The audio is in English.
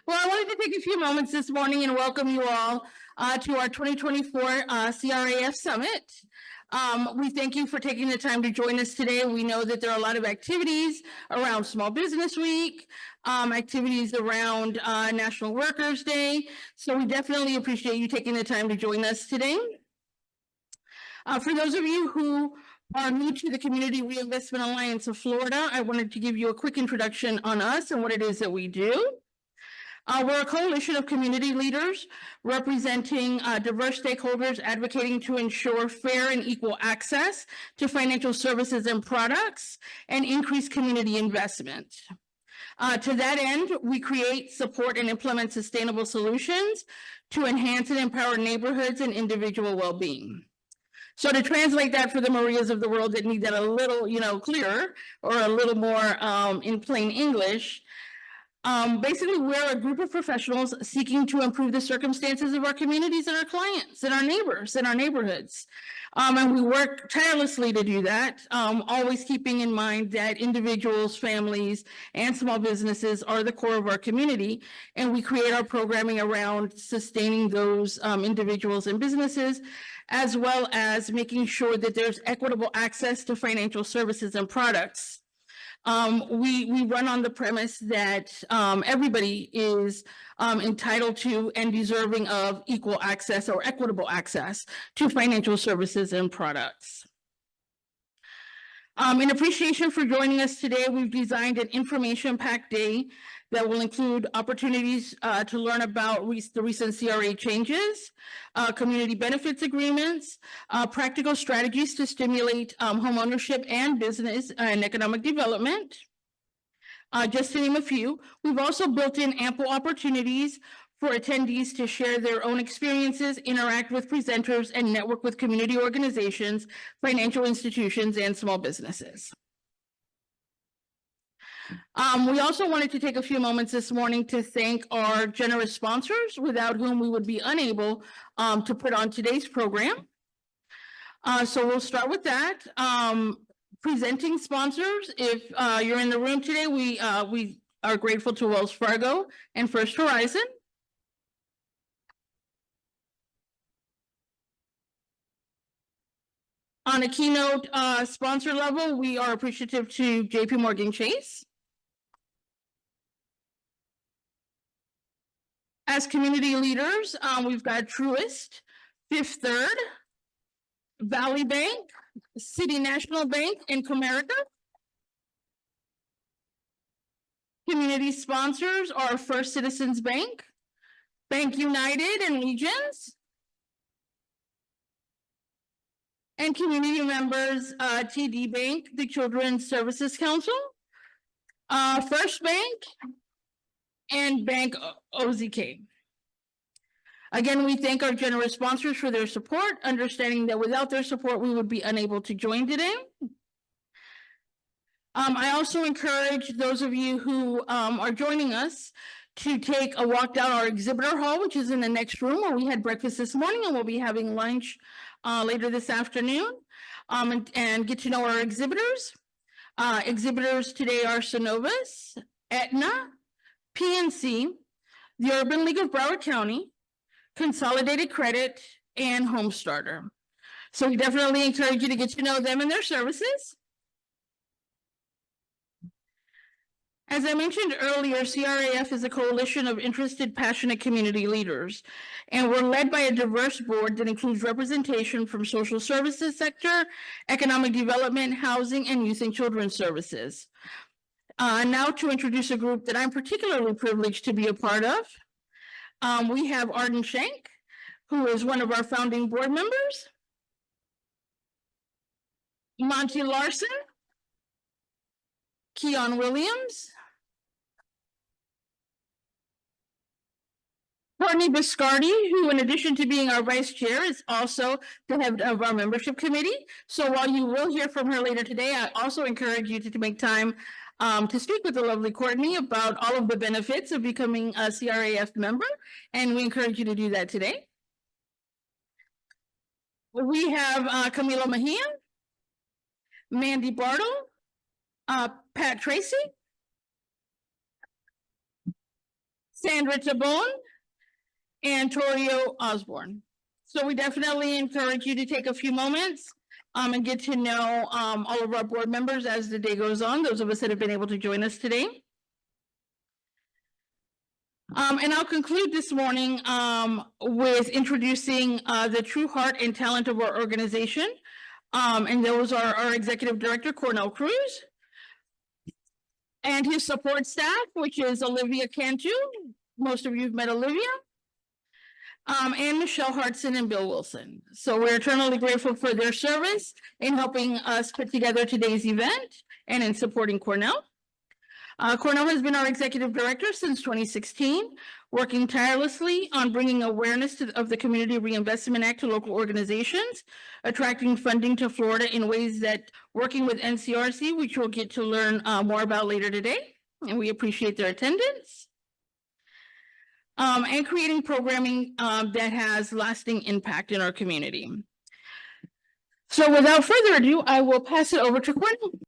Well, I wanted to take a few moments this morning and welcome you all to our 2024 CRAF Summit. We thank you for taking the time to join us today. We know that there are a lot of activities around Small Business Week, activities around National Workers' Day. So we definitely appreciate you taking the time to join us today. For those of you who are new to the Community Reinvestment Alliance of Florida, I wanted to give you a quick introduction on us and what it is that we do. We're a coalition of community leaders representing diverse stakeholders advocating to ensure fair and equal access to financial services and products and increase community investment. To that end, we create, support, and implement sustainable solutions to enhance and empower neighborhoods and individual well-being. So to translate that for the Marias of the world that need that a little, clearer or a little more in plain English, basically, we're a group of professionals seeking to improve the circumstances of our communities and our clients and our neighbors and our neighborhoods. And we work tirelessly to do that, always keeping in mind that individuals, families, and small businesses are the core of our community. And we create our programming around sustaining those individuals and businesses, as well as making sure that there's equitable access to financial services and products. We run on the premise that everybody is entitled to and deserving of equal access or equitable access to financial services and products. In appreciation for joining us today, we've designed an information-packed day that will include opportunities to learn about the recent CRA changes, community benefits agreements, practical strategies to stimulate home ownership and business and economic development. Just to name a few, we've also built in ample opportunities for attendees to share their own experiences, interact with presenters, and network with community organizations, financial institutions, and small businesses. We also wanted to take a few moments this morning to thank our generous sponsors, without whom we would be unable to put on today's program. So we'll start with that. Presenting sponsors, if you're in the room today, we are grateful to Wells Fargo and First Horizon. On a keynote sponsor level, we are appreciative to JP Morgan Chase. As community leaders, we've got Truist, Fifth Third, Valley Bank, City National Bank, and Comerica. Community sponsors are First Citizens Bank, Bank United, and Regions. And community members, TD Bank, the Children's Services Council, First Bank, and Bank OZK. Again, we thank our generous sponsors for their support, understanding that without their support, we would be unable to join today. I also encourage those of you who are joining us to take a walk down our exhibitor hall, which is in the next room where we had breakfast this morning, and we'll be having lunch later this afternoon, and get to know our exhibitors. Exhibitors today are Synovus, Aetna, PNC, the Urban League of Broward County, Consolidated Credit, and Homestarter. So we definitely encourage you to get to know them and their services. As I mentioned earlier, CRAF is a coalition of interested, passionate community leaders, and we're led by a diverse board that includes representation from social services sector, economic development, housing, and youth and children's services. Now to introduce a group that I'm particularly privileged to be a part of. We have Arden Shank, who is one of our founding board members. Monty Larson, Keon Williams, Courtney Biscardi, who in addition to being our vice chair is also the head of our membership committee. So while you will hear from her later today, I also encourage you to make time to speak with the lovely Courtney about all of the benefits of becoming a CRAF member, and we encourage you to do that today. We have Camilo Mejia, Mandy Bartle, Pat Tracy, Sandra Tabone, and Torio Osborne. So we definitely encourage you to take a few moments and get to know all of our board members as the day goes on, those of us that have been able to join us today. And I'll conclude this morning with introducing the true heart and talent of our organization. And those are our executive director, Cornell Cruz, and his support staff, which is Olivia Cantu. Most of you have met Olivia. And Michelle Hartson and Bill Wilson. So we're eternally grateful for their service in helping us put together today's event and in supporting Cornell. Cornell has been our executive director since 2016, working tirelessly on bringing awareness of the Community Reinvestment Act to local organizations, attracting funding to Florida in ways that working with NCRC, which we'll get to learn more about later today, and we appreciate their attendance. And creating programming that has lasting impact in our community. So without further ado, I will pass it over to Cornell.